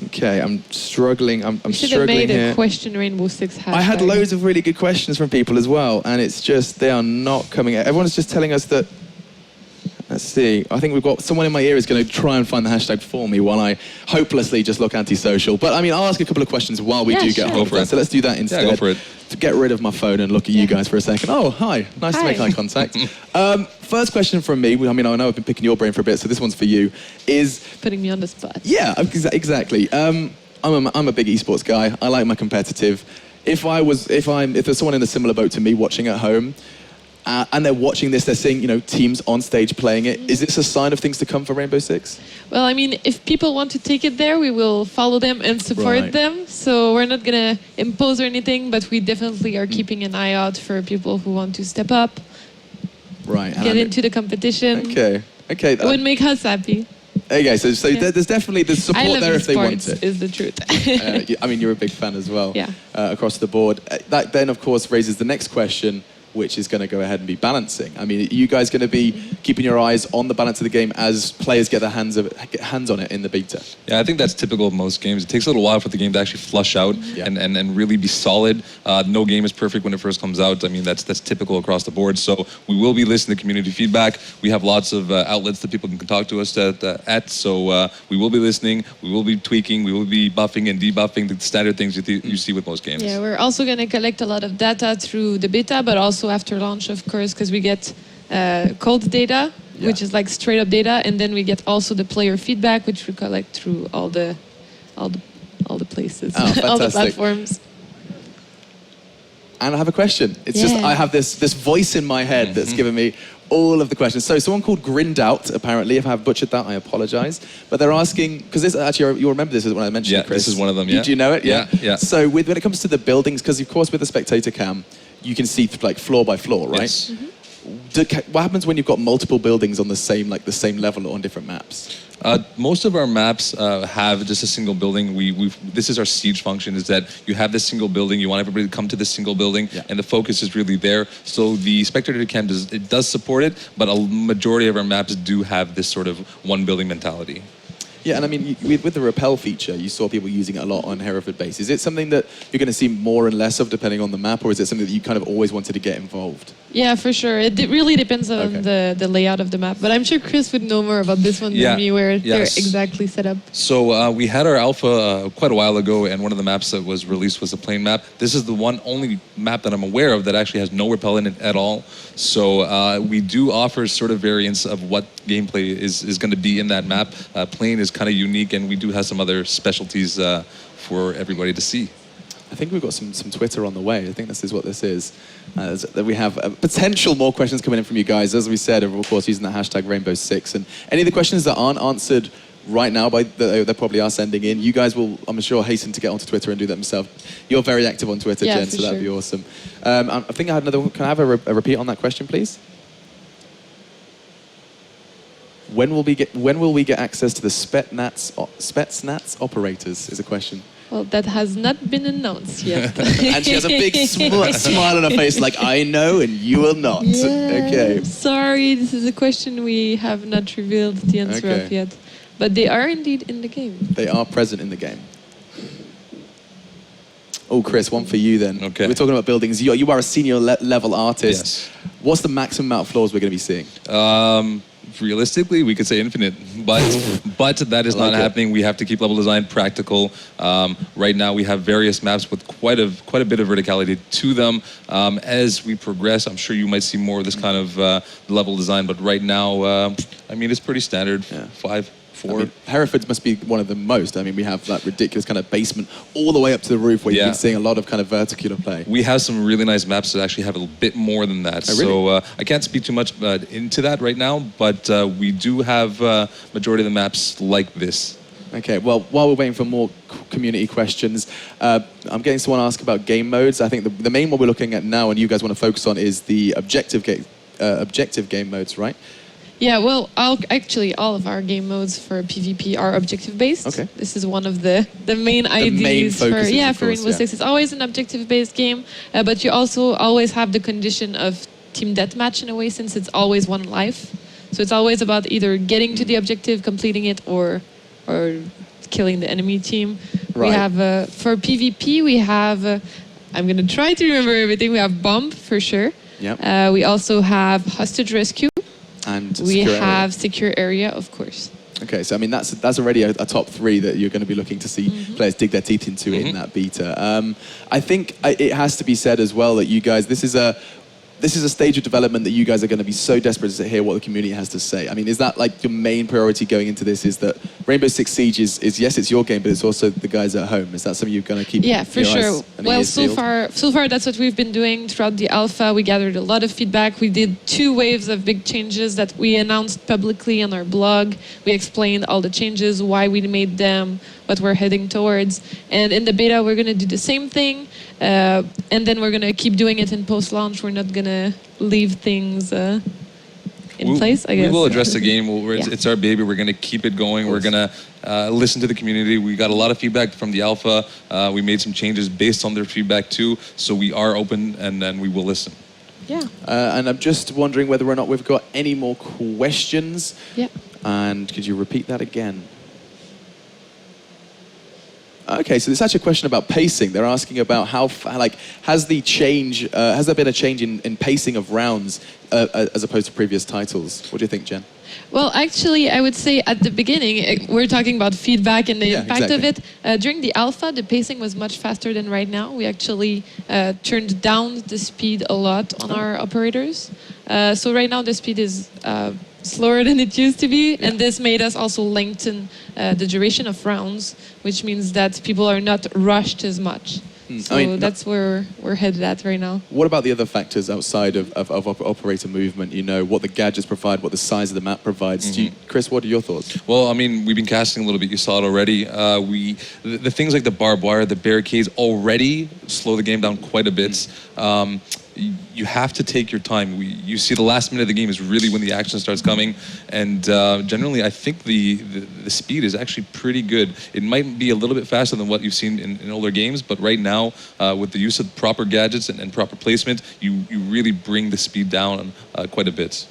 Okay, I'm struggling. I'm we should struggling have made here. a question Rainbow Six hashtag. I had loads of really good questions from people as well, and it's just, they are not coming out. Everyone's just telling us that, let's see, I think we've got someone in my ear is going to try and find the hashtag for me while I hopelessly just look antisocial. But I mean, I'll ask a couple of questions while we do get hold of that. So let's do that instead. Yeah, go for it. To get rid of my phone and look at you guys for a second. Oh, hi. Nice to make eye contact. First question from me, I mean, I know I've been picking your brain for a bit, so this one's for you, is... Putting me on the spot. Yeah, exactly. I'm a big esports guy. I like my competitive. If there's someone in a similar boat to me watching at home, and they're watching this, they're seeing, teams on stage playing it. Is this a sign of things to come for Rainbow Six? Well, I mean, if people want to take it there, we will follow them and support them. So we're not going to impose or anything, but we definitely are keeping an eye out for people who want to step up, get into the competition. Okay. It would make us happy. Okay, so there's definitely support there if they want it. Is the truth. I mean, you're a big fan as well. Yeah. Across the board. That then, of course, raises the next question, which is going to go ahead and be balancing. I mean, are you guys going to be keeping your eyes on the balance of the game as players get their hands on it in the beta? Yeah, I think that's typical of most games. It takes a little while for the game to actually flush out and really be solid. No game is perfect when it first comes out. I mean, that's typical across the board. So we will be listening to community feedback. We have lots of outlets that people can talk to us at. So we will be listening. We will be tweaking. We will be buffing and debuffing the standard things you see with most games. Yeah, we're also going to collect a lot of data through the beta, but also after launch, of course, because we get cold data, which is like straight up data, and then we get also the player feedback, which we collect through all the places, all the platforms. And I have a question. It's just I have this voice in my head that's given me all of the questions. So someone called Grinned Out, apparently. If I have butchered that, I apologize. But they're asking, because this actually, you'll remember this is when I mentioned it, Chris. This is one of them, yeah. Do you know it? Yeah. So when it comes to the buildings, because of course with the spectator cam, you can see like floor by floor, right? Yes. What happens when you've got multiple buildings on the same level or on different maps? Most of our maps have just a single building. This is our siege function, is that you have this single building, you want everybody to come to this single building, and the focus is really there. So the spectator cam does support it, but a majority of our maps do have this sort of one building mentality. Yeah, and I mean, with the rappel feature, you saw people using it a lot on Hereford Base. Is it something that you're going to see more and less of depending on the map, or is it something that you kind of always wanted to get involved? Yeah, for sure. It really depends on the layout of the map. But I'm sure Chris would know more about this one than me, where they're exactly set up. So we had our alpha quite a while ago, and one of the maps that was released was a plane map. This is the only map that I'm aware of that actually has no rappel in it at all. So we do offer sort of variants of what gameplay is going to be in that map. Plane is kind of unique, and we do have some other specialties for everybody to see. I think we've got some Twitter on the way. I think this is what this is. That we have potential more questions coming in from you guys. As we said, of course, using the hashtag Rainbow6. And any of the questions that aren't answered right now, they probably are sending in, you guys will, I'm sure, hasten to get onto Twitter and do that themselves. You're very active on Twitter, Jen, so that'd be awesome. I think I had another one. Can I have a repeat on that question, please? When will we get access to the Spetsnaz operators? Is a question. Well, that has not been announced yet. And she has a big smile on her face, like, I know and you will not. Yeah, okay. Sorry, this is a question we have not revealed the answer of yet. But they are indeed in the game. They are present in the game. Oh, Chris, one for you then. Okay. We're talking about buildings. You are a senior level artist. Yes. What's the maximum amount of floors we're going to be seeing? Realistically, we could say infinite, but that is not happening. We have to keep level design practical. Right now, we have various maps with quite a bit of verticality to them. As we progress, I'm sure you might see more of this kind of level design. But right now, I mean, it's pretty standard. 5, 4. I mean, Hereford's must be one of the most. I mean, we have that ridiculous kind of basement all the way up to the roof where you've been seeing a lot of kind of vertical play. We have some really nice maps that actually have a bit more than that. Oh, really? So I can't speak too much into that right now, but we do have majority of the maps like this. Okay, well, while we're waiting for more community questions. I'm getting someone ask about game modes. I think the main one we're looking at now, and you guys want to focus on, is the objective game modes, right? Yeah, well, actually, all of our game modes for PvP are objective-based. Okay. This is one of the main ideas for Rainbow Six. It's always an objective-based game, but you also always have the condition of team deathmatch in a way, since it's always one life. So it's always about either getting to the objective, completing it, or killing the enemy team. Right. We have for PvP, we have. I'm gonna try to remember everything. We have bomb for sure. Yep. We also have hostage rescue. And we have secure area, of course. Okay, so I mean that's already a top 3 that you're going to be looking to see players dig their teeth into in that beta. I think it has to be said as well that you guys, this is a stage of development that you guys are going to be so desperate to hear what the community has to say. I mean, is that like your main priority going into this? Is that Rainbow Six Siege is yes, it's your game, but it's also the guys at home. Is that something you're going to keep? Yeah, for sure. Well, so far that's what we've been doing throughout the alpha. We gathered a lot of feedback. We did 2 waves of big changes that we announced publicly on our blog. We explained all the changes, why we made them, what we're heading towards. And in the beta, we're going to do the same thing. And then we're going to keep doing it in post-launch. We're not going to leave things in place, I guess. We will address the game. It's our baby. We're going to keep it going. We're going to listen to the community. We got a lot of feedback from the alpha. We made some changes based on their feedback too. So we are open, and then we will listen. Yeah. And I'm just wondering whether or not we've got any more questions. Yeah. And could you repeat that again? Okay, so it's actually a question about pacing. They're asking about has there been a change in pacing of rounds as opposed to previous titles? What do you think, Jen? Well, actually, I would say at the beginning, we're talking about feedback and the impact of it. During the alpha, the pacing was much faster than right now. We actually turned down the speed a lot on our operators. So right now, the speed is slower than it used to be, and this made us also lengthen the duration of rounds, which means that people are not rushed as much. So that's where we're headed at right now. What about the other factors outside of operator movement? You know, what the gadgets provide, what the size of the map provides. Chris, what are your thoughts? Well, I mean, we've been casting a little bit. You saw it already. The things like the barbed wire, the barricades already slow the game down quite a bit. You have to take your time. You see the last minute of the game is really when the action starts coming, and generally I think the speed is actually pretty good. It might be a little bit faster than what you've seen in older games, but right now with the use of proper gadgets and proper placement, you really bring the speed down quite a bit.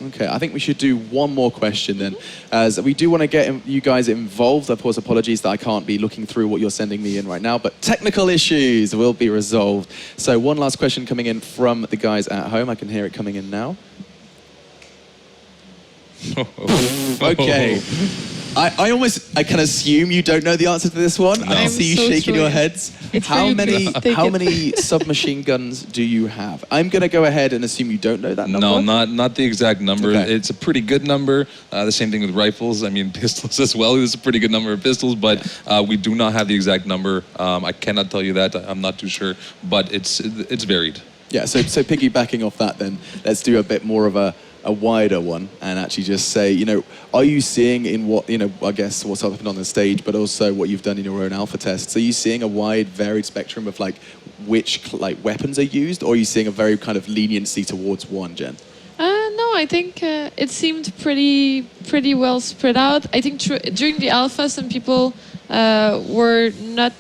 Okay, I think we should do one more question then, as we do want to get you guys involved. Of course, apologies that I can't be looking through what you're sending me in right now, but technical issues will be resolved. So one last question coming in from the guys at home. I can hear it coming in now. Okay. I can assume you don't know the answer to this one. No. I see you shaking your heads. How many submachine guns do you have? I'm going to go ahead and assume you don't know that number. No, not the exact number. Okay. It's a pretty good number. The same thing with rifles. I mean, pistols as well. It's a pretty good number of pistols, but we do not have the exact number. I cannot tell you that. I'm not too sure, but it's varied. Yeah. So piggybacking off that, then let's do a bit more of a wider one and actually just say, you know, are you seeing in what, you know, I guess what's happened on the stage, but also what you've done in your own alpha tests, are you seeing a wide varied spectrum of like which like weapons are used, or are you seeing a very kind of leniency towards one, Jen? No, I think it seemed pretty well spread out. I think during the alpha, some people were not.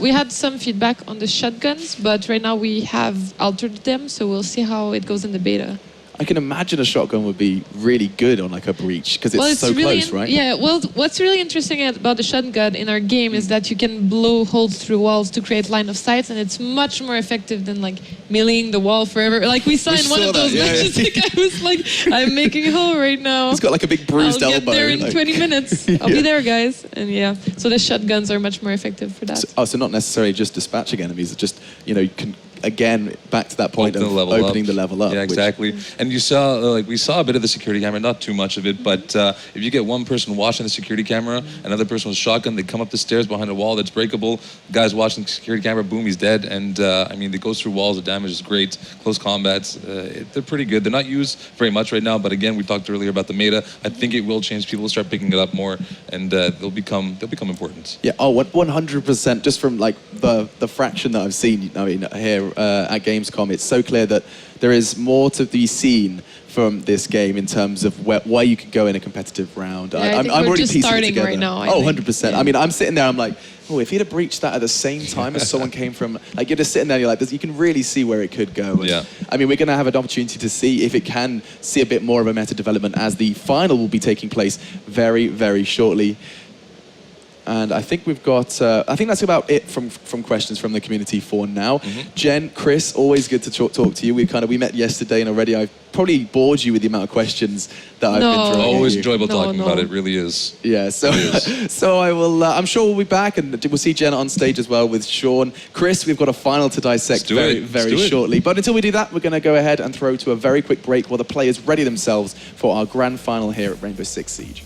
We had some feedback on the shotguns, but right now we have altered them, so we'll see how it goes in the beta. I can imagine a shotgun would be really good on like a breach because it's so really close, right? Yeah, well, what's really interesting about the shotgun in our game is that you can blow holes through walls to create line of sight, and it's much more effective than like meleeing the wall forever. Like we saw in one of those matches, like, I was like, I'm making a hole right now. It's got like a big bruised elbow. I'll get there in 20 minutes. I'll be there, guys. And yeah, so the shotguns are much more effective for that. So not necessarily just dispatching enemies, it's just, you know, you can again, back to that point of opening the level up. Yeah, exactly. And you saw, like, we saw a bit of the security camera, not too much of it, but if you get one person watching the security camera, another person with a shotgun, they come up the stairs behind a wall that's breakable. The guy's watching the security camera, boom, he's dead. And I mean, it goes through walls, the damage is great. Close combats, they're pretty good. They're not used very much right now, but again, we talked earlier about the meta. I think it will change. People will start picking it up more, and they'll become important. Yeah, 100%. Just from like the fraction that I've seen, I mean, here at Gamescom, it's so clear that there is more to be seen from this game in terms of where you could go in a competitive round. Yeah, I'm we're already just piecing it starting together. right now. I 100%. think. I mean, I'm sitting there, I'm like, oh, if he'd have breached that at the same time as someone came from, like, you're just sitting there, you're like, you can really see where it could go. And, yeah. I mean, we're going to have an opportunity to see if it can see a bit more of a meta development as the final will be taking place very, very shortly. And I think we've got, I think that's about it from questions from the community for now. Jen, Chris, always good to talk to you. We met yesterday, and already I've probably bored you with the amount of questions that I've been throwing. Always at you. enjoyable talking about it, really is. Yeah, so so I will, I'm sure we'll be back, and we'll see Jen on stage as well with Sean. Chris, we've got a final to dissect very shortly. But until we do that, we're going to go ahead and throw to a very quick break while the players ready themselves for our grand final here at Rainbow Six Siege.